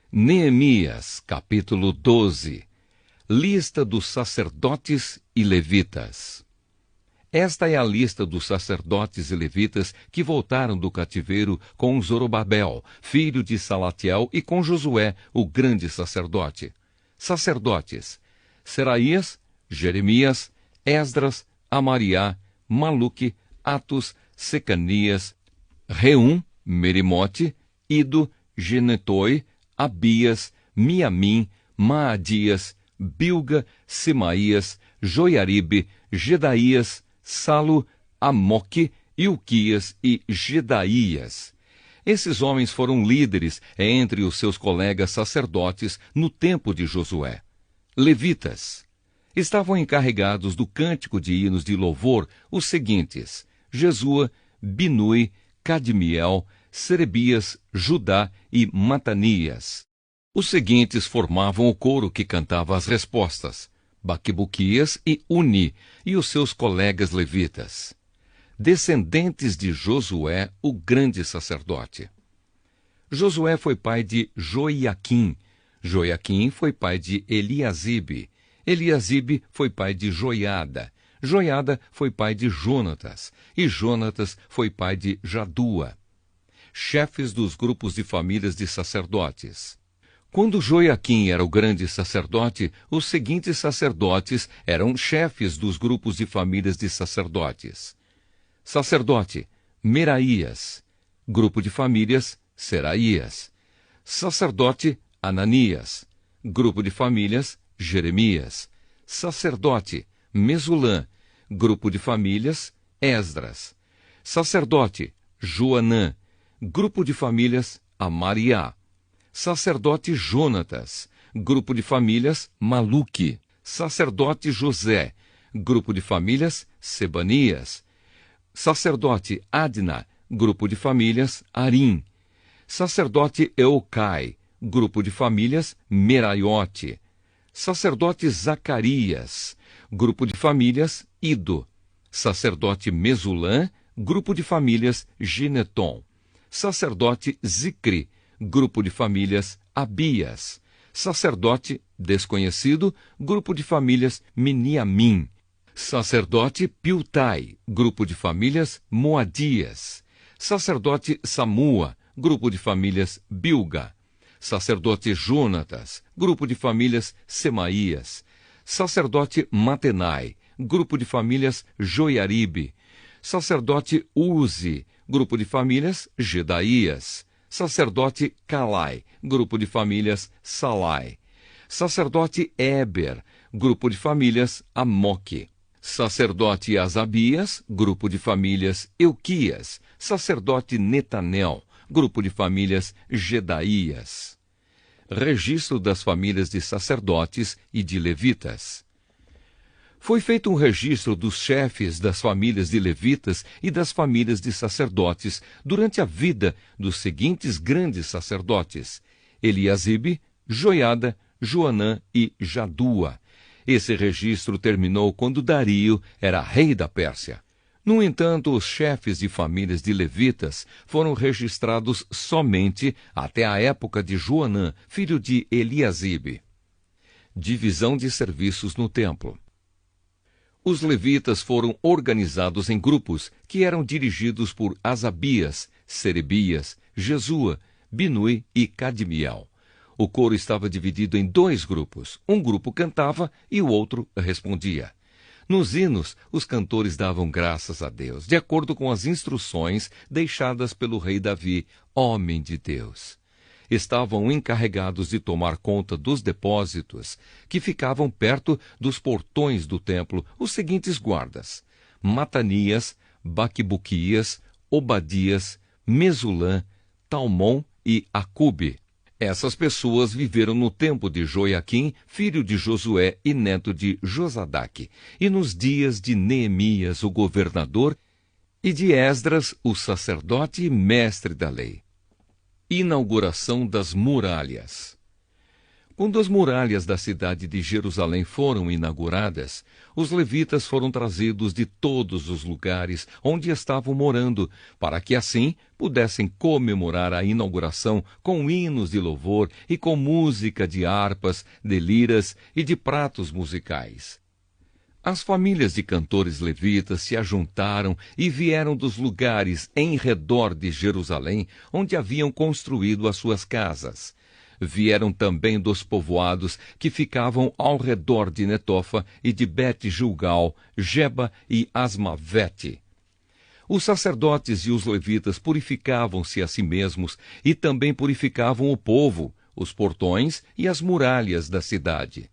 Neemias, capítulo 12. Lista dos sacerdotes e levitas. Esta é a lista dos sacerdotes e levitas que voltaram do cativeiro com Zorobabel, filho de Salatiel, e com Josué, o grande sacerdote. Sacerdotes: Seraías, Jeremias, Esdras, Amariá, Maluque, Atos, Secanias, Reum, Merimote, Ido, Genetoi, Abias, Miamim, Maadias, Bilga, Semaías, Joiaribe, Gedaías, Salo, Amoque, Ilquias e Gedaías. Esses homens foram líderes entre os seus colegas sacerdotes no tempo de Josué. Levitas estavam encarregados do cântico de hinos de louvor os seguintes: Jesua, Binui, Cadmiel, Serebias, Judá e Matanias. Os seguintes formavam o coro que cantava as respostas: Baquibuquias e Uni, e os seus colegas levitas. Descendentes de Josué, o grande sacerdote. Josué foi pai de Joiaquim. Joiaquim foi pai de Eliasibe. Eliasibe foi pai de Joiada. Joiada foi pai de Jonatas. E Jonatas foi pai de Jadua. Chefes dos grupos de famílias de sacerdotes. Quando Joiaquim era o grande sacerdote, os seguintes sacerdotes eram chefes dos grupos de famílias de sacerdotes. Sacerdote: Meraías. Grupo de famílias: Seraías. Sacerdote: Ananias. Grupo de famílias: Jeremias. Sacerdote: Mesulã. Grupo de famílias: Esdras. Sacerdote: Joanã. Grupo de famílias: Amariá. Sacerdote Jonatas. Grupo de famílias: Maluque. Sacerdote José. Grupo de famílias: Sebanias. Sacerdote Adna. Grupo de famílias: Arim. Sacerdote Eucai. Grupo de famílias: Meraiote. Sacerdote Zacarias. Grupo de famílias: Ido. Sacerdote Mesulã. Grupo de famílias: Gineton. Sacerdote Zicri. Grupo de famílias: Abias. Sacerdote desconhecido. Grupo de famílias: Miniamim. Sacerdote Piltai. Grupo de famílias: Moadias. Sacerdote Samua. Grupo de famílias: Bilga. Sacerdote Jonatas. Grupo de famílias: Semaías. Sacerdote Matenai. Grupo de famílias: Joiaribe. Sacerdote Uzi. Grupo de famílias: Gedaías. Sacerdote Calai. Grupo de famílias: Salai. Sacerdote Éber. Grupo de famílias: Amoque. Sacerdote Asabias. Grupo de famílias: Euquias. Sacerdote Netanel. Grupo de famílias: Gedaías. Registro das famílias de sacerdotes e de levitas. Foi feito um registro dos chefes das famílias de levitas e das famílias de sacerdotes durante a vida dos seguintes grandes sacerdotes: Eliasibe, Joiada, Joanã e Jadua. Esse registro terminou quando Dario era rei da Pérsia. No entanto, os chefes de famílias de levitas foram registrados somente até a época de Joanã, filho de Eliasibe. Divisão de serviços no templo. Os levitas foram organizados em grupos que eram dirigidos por Asabias, Serebias, Jesua, Binui e Cadmiel. O coro estava dividido em dois grupos. Um grupo cantava e o outro respondia. Nos hinos, os cantores davam graças a Deus, de acordo com as instruções deixadas pelo rei Davi, homem de Deus. Estavam encarregados de tomar conta dos depósitos que ficavam perto dos portões do templo os seguintes guardas: Matanias, Baquibuquias, Obadias, Mesulã, Talmon e Acube. Essas pessoas viveram no tempo de Joiaquim, filho de Josué e neto de Josadaque, e nos dias de Neemias, o governador, e de Esdras, o sacerdote e mestre da lei. Inauguração das muralhas. Quando as muralhas da cidade de Jerusalém foram inauguradas, os levitas foram trazidos de todos os lugares onde estavam morando, para que assim pudessem comemorar a inauguração com hinos de louvor e com música de harpas, de liras e de pratos musicais. As famílias de cantores levitas se ajuntaram e vieram dos lugares em redor de Jerusalém, onde haviam construído as suas casas. Vieram também dos povoados que ficavam ao redor de Netofa e de Bet-Gilgal, Geba e Asmavete. Os sacerdotes e os levitas purificavam-se a si mesmos e também purificavam o povo, os portões e as muralhas da cidade.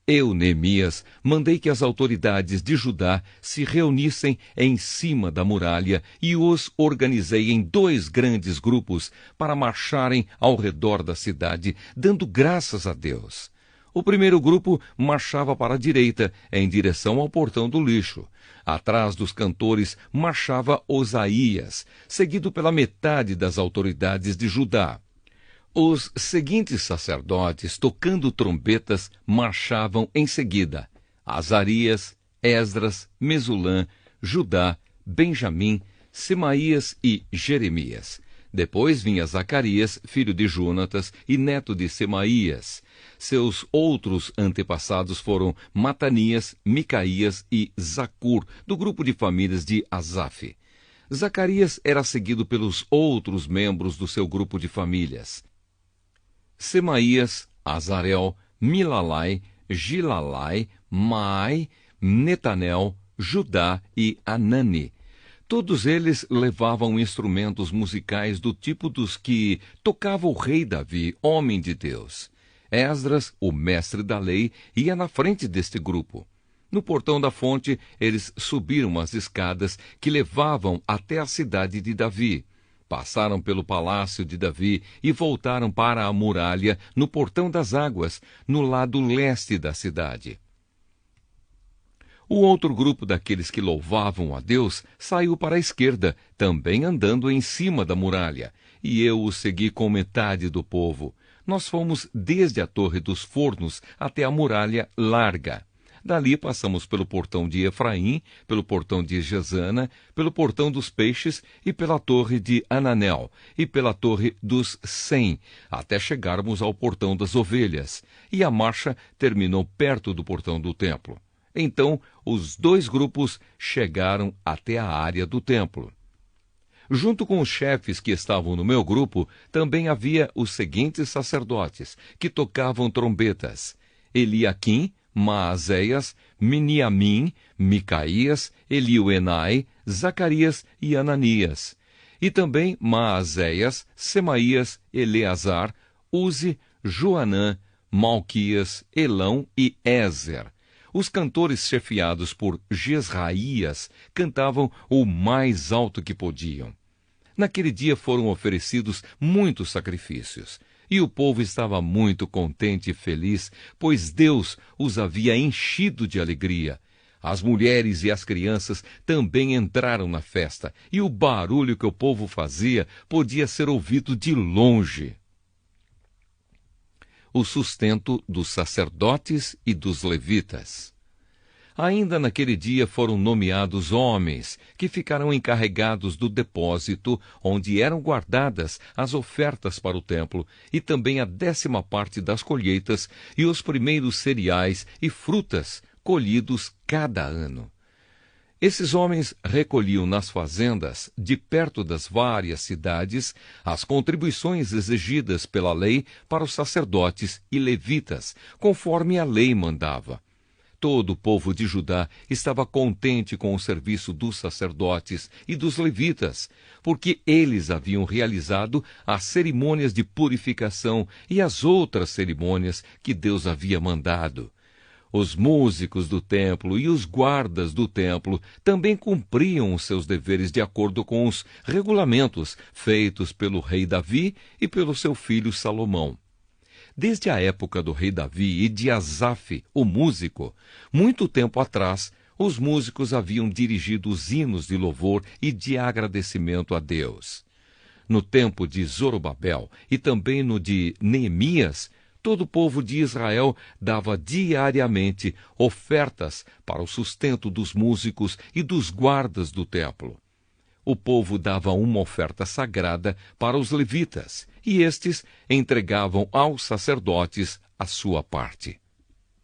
Eu, Neemias, mandei que as autoridades de Judá se reunissem em cima da muralha e os organizei em 2 grandes grupos para marcharem ao redor da cidade, dando graças a Deus. O primeiro grupo marchava para a direita, em direção ao portão do lixo. Atrás dos cantores marchava Osaías, seguido pela metade das autoridades de Judá. Os seguintes sacerdotes, tocando trombetas, marchavam em seguida: Azarias, Esdras, Mesulã, Judá, Benjamim, Semaías e Jeremias. Depois vinha Zacarias, filho de Jonatas e neto de Semaías. Seus outros antepassados foram Matanias, Micaías e Zacur, do grupo de famílias de Asaf. Zacarias era seguido pelos outros membros do seu grupo de famílias: Semaías, Azarel, Milalai, Gilalai, Maai, Netanel, Judá e Anani. Todos eles levavam instrumentos musicais do tipo dos que tocava o rei Davi, homem de Deus. Esdras, o mestre da lei, ia na frente deste grupo. No portão da fonte, eles subiram as escadas que levavam até a cidade de Davi. Passaram pelo palácio de Davi e voltaram para a muralha no portão das águas, no lado leste da cidade. O outro grupo daqueles que louvavam a Deus saiu para a esquerda, também andando em cima da muralha, e eu o segui com metade do povo. Nós fomos desde a Torre dos Fornos até a muralha larga. Dali passamos pelo portão de Efraim, pelo portão de Gesana, pelo portão dos Peixes e pela torre de Ananel, e pela torre dos 100, até chegarmos ao portão das Ovelhas, e a marcha terminou perto do portão do templo. Então, os 2 grupos chegaram até a área do templo. Junto com os chefes que estavam no meu grupo, também havia os seguintes sacerdotes, que tocavam trombetas: Eliaquim, Maazéias, Miniamim, Micaías, Elioenai, Zacarias e Ananias. E também Maazéias, Semaías, Eleazar, Uzi, Joanã, Malquias, Elão e Ézer. Os cantores chefiados por Jesraías cantavam o mais alto que podiam. Naquele dia foram oferecidos muitos sacrifícios. E o povo estava muito contente e feliz, pois Deus os havia enchido de alegria. As mulheres e as crianças também entraram na festa, e o barulho que o povo fazia podia ser ouvido de longe. O sustento dos sacerdotes e dos levitas. Ainda naquele dia foram nomeados homens que ficaram encarregados do depósito onde eram guardadas as ofertas para o templo e também a 10ª parte das colheitas e os primeiros cereais e frutas colhidos cada ano. Esses homens recolhiam nas fazendas, de perto das várias cidades, as contribuições exigidas pela lei para os sacerdotes e levitas, conforme a lei mandava. Todo o povo de Judá estava contente com o serviço dos sacerdotes e dos levitas, porque eles haviam realizado as cerimônias de purificação e as outras cerimônias que Deus havia mandado. Os músicos do templo e os guardas do templo também cumpriam os seus deveres de acordo com os regulamentos feitos pelo rei Davi e pelo seu filho Salomão. Desde a época do rei Davi e de Asaf, o músico, muito tempo atrás, os músicos haviam dirigido os hinos de louvor e de agradecimento a Deus. No tempo de Zorobabel e também no de Neemias, todo o povo de Israel dava diariamente ofertas para o sustento dos músicos e dos guardas do templo. O povo dava uma oferta sagrada para os levitas, e estes entregavam aos sacerdotes a sua parte.